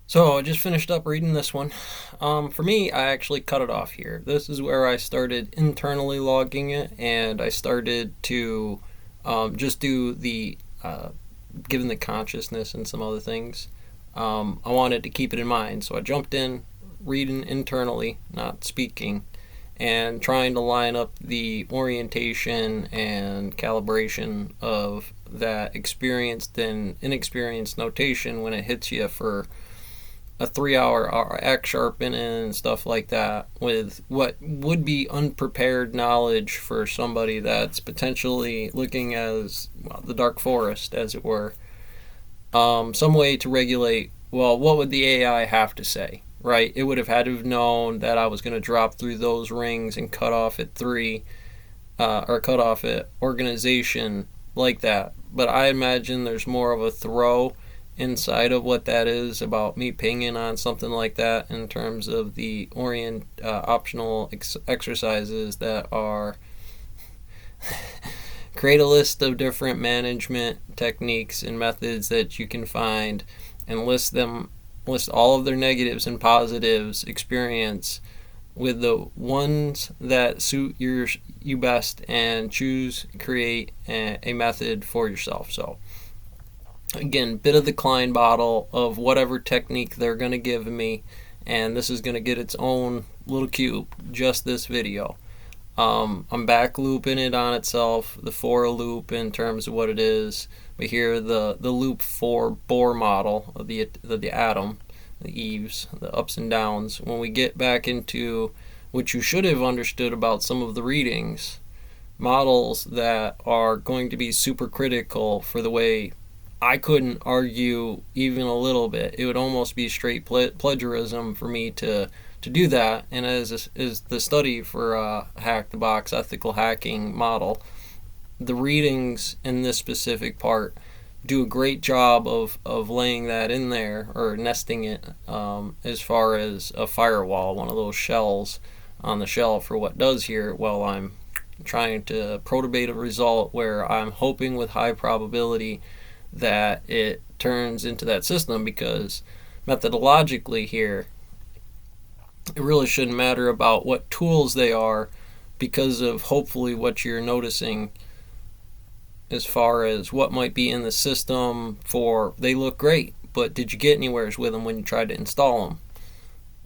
So I just finished up reading this one. For me, I actually cut it off here. This is where I started internally logging it, and I started to just do the given the consciousness and some other things. I wanted to keep it in mind, so I jumped in, reading internally, not speaking, and trying to line up the orientation and calibration of that experienced and inexperienced notation when it hits you for a 3 hour act sharpen and stuff like that with what would be unprepared knowledge for somebody that's potentially looking as well, the dark forest, as it were. Some way to regulate, well, what would the AI have to say? Right? It would have had to have known that I was going to drop through those rings and cut off at three, or cut off at organization like that. But I imagine there's more of a throw inside of what that is about me pinging on something like that in terms of the optional exercises that are create a list of different management techniques and methods that you can find and list all of their negatives and positives experience with the ones that suit you best and create a method for yourself. So again, bit of the Klein bottle of whatever technique they're going to give me, and this is going to get its own little cube, just this video. I'm back looping it on itself, the for loop in terms of what it is. We hear the loop for Bohr model of the atom, the eaves, the ups and downs. When we get back into what you should have understood about some of the readings, models that are going to be super critical for the way I couldn't argue even a little bit. It would almost be straight plagiarism for me to do that. And as is the study for Hack the Box ethical hacking model, the readings in this specific part do a great job of laying that in there or nesting it, as far as a firewall, one of those shells on the shelf for what does here while I'm trying to protobate a result where I'm hoping with high probability that it turns into that system, because methodologically here it really shouldn't matter about what tools they are, because of hopefully what you're noticing as far as what might be in the system. For they look great, but did you get anywheres with them when you tried to install them?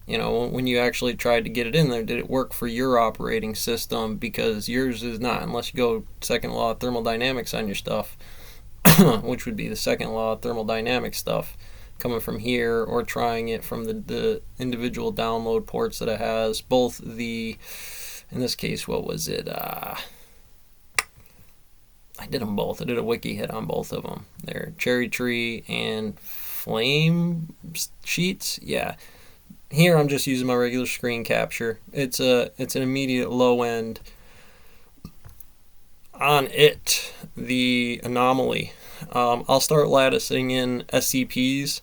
When you actually tried to get it in there, did it work for your operating system? Because yours is not, unless you go second law of thermodynamics on your stuff, which would be the second law of thermodynamics stuff coming from here, or trying it from the individual download ports that it has. Both in this case, what was it? I did them both. I did a wiki hit on both of them. They're Cherry Tree and Flame Sheets. Yeah. Here I'm just using my regular screen capture. It's an immediate low end on it, the anomaly. I'll start latticing in SCPs,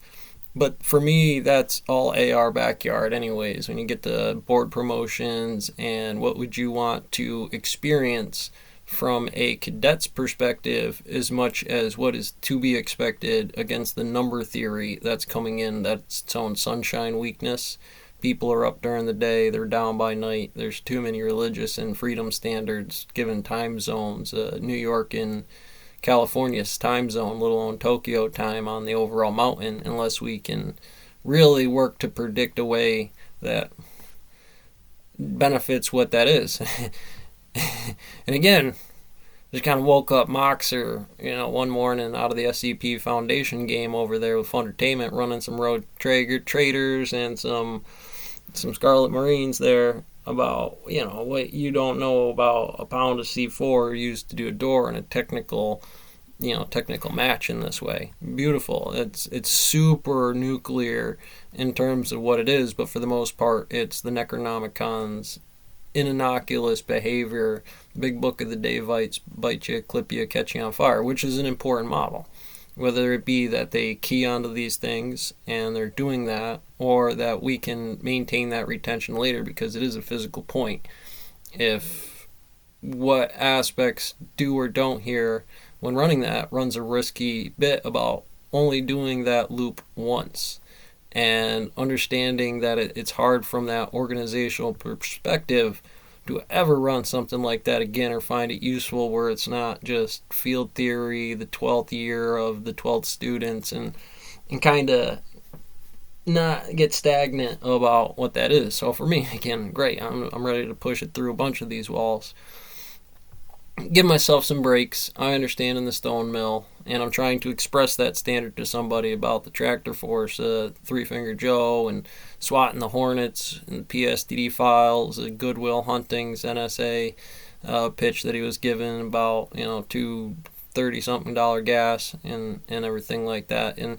but for me, that's all AR backyard, anyways. When you get the board promotions and what would you want to experience from a cadet's perspective, as much as what is to be expected against the number theory that's coming in, that's its own sunshine weakness. People are up during the day, they're down by night. There's too many religious and freedom standards given time zones. New York and California's time zone, let alone Tokyo time on the overall mountain, unless we can really work to predict a way that benefits what that is. And again, just kind of woke up Moxer, one morning out of the SCP Foundation game over there with Fundertainment, running some Road Traders and some Scarlet Marines there, about what you don't know about a pound of C4 used to do a door in a technical match in this way. Beautiful. It's super nuclear in terms of what it is, but for the most part it's the Necronomicon's innocuous behavior. Big book of the day bite you, clip you, catch you on fire, which is an important model. Whether it be that they key onto these things and they're doing that, or that we can maintain that retention later, because it is a physical point. If what aspects do or don't here when running that runs a risky bit about only doing that loop once, and understanding that it's hard from that organizational perspective to ever run something like that again or find it useful where it's not just field theory, the 12th year of the 12th students, and kind of not get stagnant about what that is. So for me, again, great. I'm ready to push it through a bunch of these walls. Give myself some breaks. I understand in the stone mill, and I'm trying to express that standard to somebody about the tractor force, Three Finger Joe, and swatting the Hornets, and PSTD files, Goodwill Hunting's NSA pitch that he was given about, $230-something gas and everything like that. And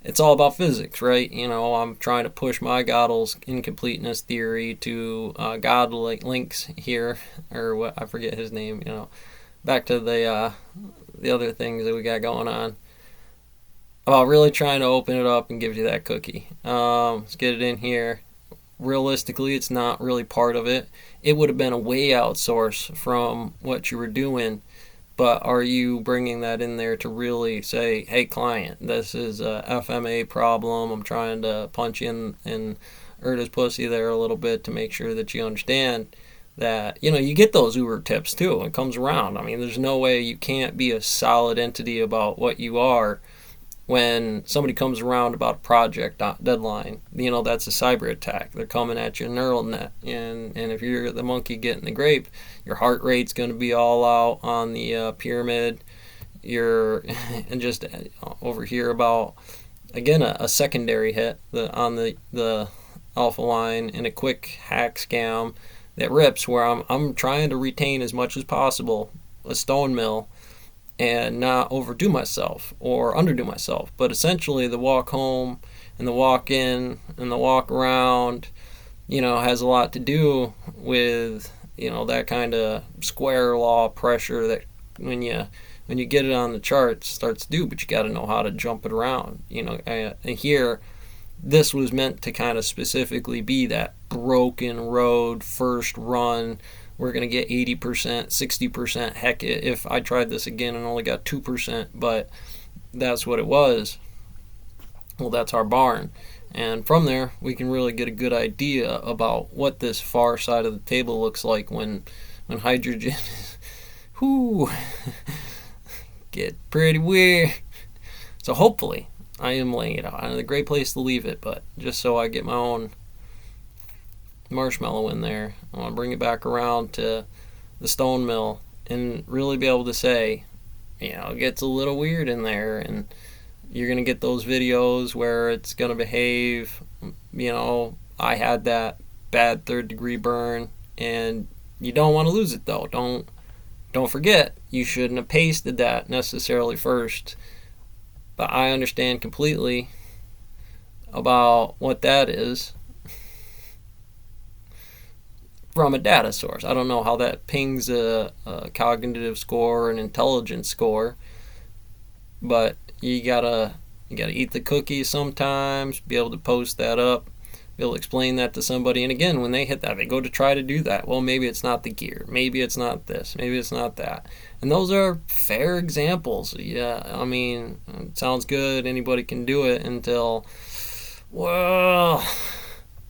it's all about physics, right? I'm trying to push my Gödel's incompleteness theory to Gödel links here, or what, I forget his name. Back to the other things that we got going on. About really trying to open it up and give you that cookie. Let's get it in here. Realistically, it's not really part of it. It would have been a way outsource from what you were doing. But are you bringing that in there to really say, hey, client, this is a FMA problem. I'm trying to punch in and hurt his pussy there a little bit to make sure that you understand that, you get those Uber tips too. It comes around. I mean, there's no way you can't be a solid entity about what you are when somebody comes around about a project deadline. That's a cyber attack. They're coming at you neural net. And if you're the monkey getting the grape, your heart rate's going to be all out on the pyramid. You're and just over here about, again, a secondary hit on the alpha line in a quick hack scam that rips, where I'm trying to retain as much as possible a stone mill and not overdo myself or underdo myself. But essentially the walk home and the walk in and the walk around, has a lot to do with, that kind of square law pressure that when you get it on the charts starts to do, but you got to know how to jump it around. And here, this was meant to kind of specifically be that broken road first run. We're going to get 80%, 60%. Heck, if I tried this again and only got 2%, but that's what it was. Well, that's our barn. And from there, we can really get a good idea about what this far side of the table looks like when hydrogen get pretty weird. So hopefully, I am laying it out. And a great place to leave it, but just so I get my own marshmallow in there, I want to bring it back around to the stone mill and really be able to say, it gets a little weird in there, and you're going to get those videos where it's going to behave. I had that bad 3rd degree burn, and you don't want to lose it though. Don't forget, you shouldn't have pasted that necessarily first. But I understand completely about what that is from a data source. I don't know how that pings a cognitive score, an intelligence score, but you gotta eat the cookie sometimes, be able to post that up, be able to explain that to somebody. And again, when they hit that, they go to try to do that. Well, maybe it's not the gear, maybe it's not this, maybe it's not that. And those are fair examples. Yeah, I mean, it sounds good, anybody can do it until, well,